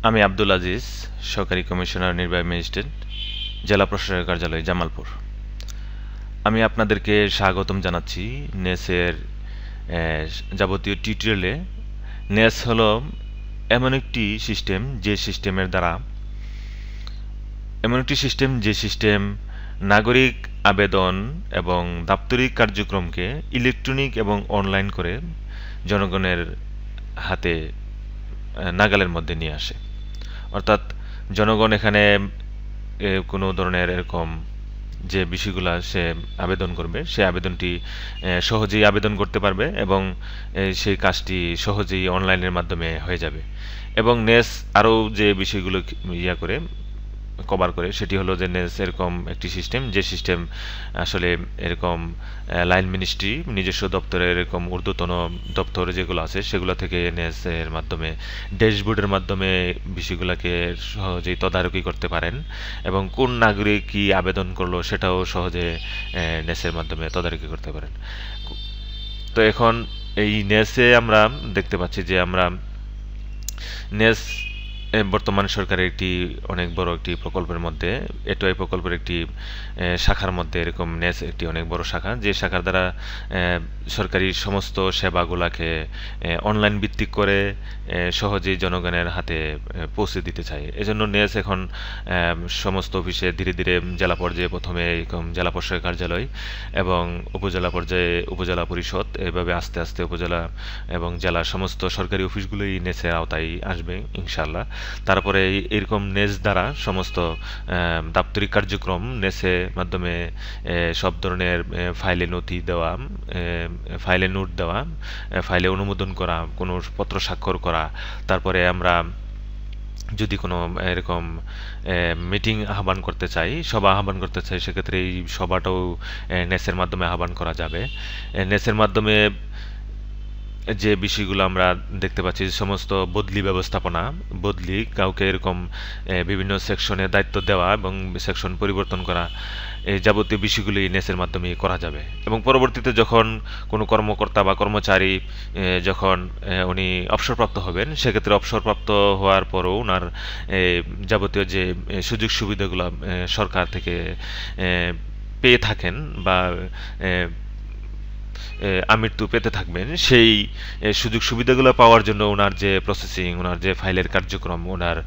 আমি আব্দুল আজিজ, সহকারী কমিশনার নির্বাহী ম্যাজিস্ট্রেট, জেলা প্রশাসকের কার্যালয় জামালপুর। আমি আপনাদেরকে স্বাগতম জানাচ্ছি নেসের যাবতীয় টিউটোরিয়ালে। নেস হলো এমন একটি সিস্টেম যে সিস্টেম নাগরিক আবেদন এবং দাপ্তরিক কার্যক্রমকে ইলেকট্রনিক এবং অনলাইন করে জনগণের হাতে নাগালের মধ্যে নিয়ে আসে। অর্থাৎ জনগণ এখানে কোনো ধরনের এরকম যে বিষয়গুলো সে আবেদন করবে সে আবেদনটি সহজেই আবেদন করতে পারবে এবং সেই কাজটি সহজেই অনলাইনের মাধ্যমে হয়ে যাবে। এবং নেস আরও যে বিষয়গুলো কভার করে সেটি হলো যে নেস এরকম একটি সিস্টেম যে সিস্টেম আসলে এরকম লাইন মিনিস্ট্রি নিজস্ব দপ্তরের এরকম ঊর্ধ্বতন দপ্তর যেগুলো আছে সেগুলো থেকে নেস এর মাধ্যমে ড্যাশবোর্ডের মাধ্যমে বিষয়গুলোকে সহজেই তদারকি করতে পারেন এবং কোন নাগরিক কি আবেদন করলো সেটাও সহজে নেসের মাধ্যমে তদারকি করতে পারেন। তো এখন এই নেসে আমরা দেখতে পাচ্ছি যে আমরা নেস বর্তমান সরকারের একটি অনেক বড় একটি প্রকল্পের মধ্যে এটোয়াই প্রকল্পের একটি শাখার মধ্যে এরকম নেস একটি অনেক বড় শাখা, যে শাখার দ্বারা সরকারি সমস্ত সেবাগুলাকে অনলাইন ভিত্তিক করে সহজেই জনগণের হাতে পৌঁছে দিতে চায়। এজন্য নেস এখন সমস্ত অফিসে ধীরে ধীরে জেলা পর্যায়ে প্রথমে এরকম জেলা প্রশাসক কার্যালয় এবং উপজেলা পর্যায়ে উপজেলা পরিষদ, এভাবে আস্তে আস্তে উপজেলা এবং জেলার সমস্ত সরকারি অফিসগুলোই নেসের আওতায় আসবে ইনশাআল্লাহ। তারপরে এরকম নেস দ্বারা সমস্ত দাপ্তরিক কার্যক্রম নেসের মাধ্যমে সব ধরনের ফাইলে নথি দেওয়া, ফাইলে নোট দেওয়া, ফাইলে অনুমোদন করা, কোনো পত্র স্বাক্ষর করা, তারপরে আমরা যদি কোনো এরকম মিটিং আহ্বান করতে চাই, সভা আহ্বান করতে চাই, সেক্ষেত্রে এই সভাটাও নেসের মাধ্যমে আহ্বান করা যাবে। নেসের মাধ্যমে যে বিষয়গুলো আমরা দেখতে পাচ্ছি, সমস্ত বদলি ব্যবস্থাপনা, বদলি কাউকে এরকম বিভিন্ন সেকশনে দায়িত্ব দেওয়া এবং সেকশন পরিবর্তন করা, এই যাবতীয় বিষয়গুলি নেসের মাধ্যমে করা যাবে। এবং পরবর্তীতে যখন কোনো কর্মকর্তা বা কর্মচারী যখন উনি অবসরপ্রাপ্ত হবেন, সেক্ষেত্রে অবসরপ্রাপ্ত হওয়ার পরও ওনার যাবতীয় যে সুযোগ সুবিধাগুলো সরকার থেকে পেয়ে থাকেন বা আমৃত্যু পেতে থাকবেন, সেই সুযোগ সুবিধাগুলো পাওয়ার জন্য ওনার যে প্রসেসিং, ওনার যে ফাইলের কার্যক্রম, ওনার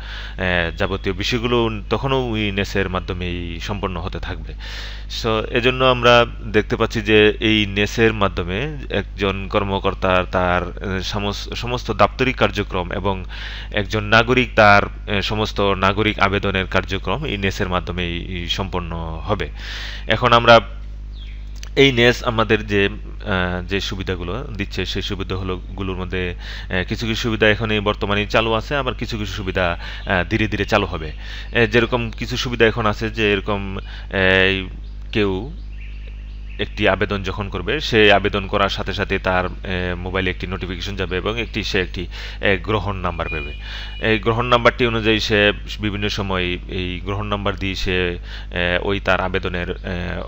যাবতীয় বিষয়গুলো তখনও ওই নেসের মাধ্যমেই সম্পন্ন হতে থাকবে। সো এজন্য আমরা দেখতে পাচ্ছি যে এই নেসের মাধ্যমে একজন কর্মকর্তা তার সমস্ত দাপ্তরিক কার্যক্রম এবং একজন নাগরিক তার সমস্ত নাগরিক আবেদনের কার্যক্রম এই নেসের মাধ্যমেই সম্পন্ন হবে। এখন আমরা এই নেস আমাদের যে সুবিধাগুলো দিচ্ছে সেই সুবিধাগুলোর মধ্যে কিছু কিছু সুবিধা এখন এই বর্তমানে চালু আছে, আবার কিছু কিছু সুবিধা ধীরে ধীরে চালু হবে। যেরকম কিছু সুবিধা এখন আছে যে এরকম কেউ একটি আবেদন যখন করবে, সে আবেদন করার সাথে সাথে তার মোবাইলে একটি নোটিফিকেশন যাবে এবং সে একটি গ্রহণ নাম্বার পাবে। এই গ্রহণ নাম্বারটি অনুযায়ী সে বিভিন্ন সময় এই গ্রহণ নাম্বার দিয়ে সে ওই তার আবেদনের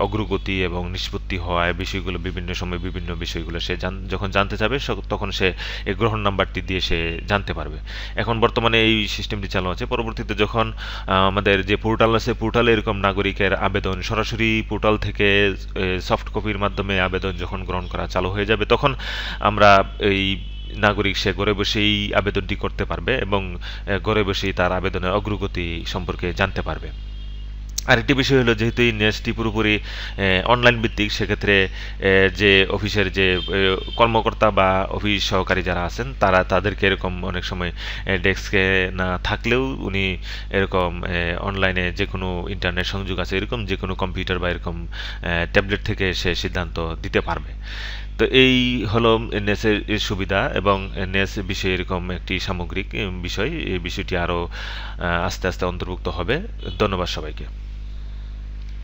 অগ্রগতি এবং নিষ্পত্তি হওয়ার বিষয়গুলো বিভিন্ন সময় বিভিন্ন বিষয়গুলো সে যখন জানতে চাবে তখন সে এই গ্রহণ নাম্বারটি দিয়ে সে জানতে পারবে। এখন বর্তমানে এই সিস্টেমটি চালু আছে। পরবর্তীতে যখন আমাদের যে পোর্টাল আছে, পোর্টালে এরকম নাগরিকের আবেদন সরাসরি পোর্টাল থেকে সফট কপির মাধ্যমে আবেদন যখন গ্রহণ করা চালু হয়ে যাবে, তখন আমরা এই নাগরিক সে ঘরে বসেই আবেদনটি করতে পারবে এবং ঘরে বসেই তার আবেদনের অগ্রগতি সম্পর্কে জানতে পারবে। আরেকটি বিষয় হলো, যেহেতু এই নেসটি পুরোপুরি অনলাইন ভিত্তিক, সেক্ষেত্রে যে অফিসের যে কর্মকর্তা বা অফিস সহকারী যারা আছেন তাদেরকে এরকম অনেক সময় ডেস্কে না থাকলেও উনি এরকম অনলাইনে যে কোনো ইন্টারনেট সংযোগ আছে এরকম যে কোনো কম্পিউটার বা এরকম ট্যাবলেট থেকে সে সিদ্ধান্ত দিতে পারবে। তো এই হলো নেসের সুবিধা এবং নেস বিষয়ে এরকম একটি সামগ্রিক বিষয়। এই বিষয়টি আরও আস্তে আস্তে অন্তর্ভুক্ত হবে। ধন্যবাদ সবাইকে।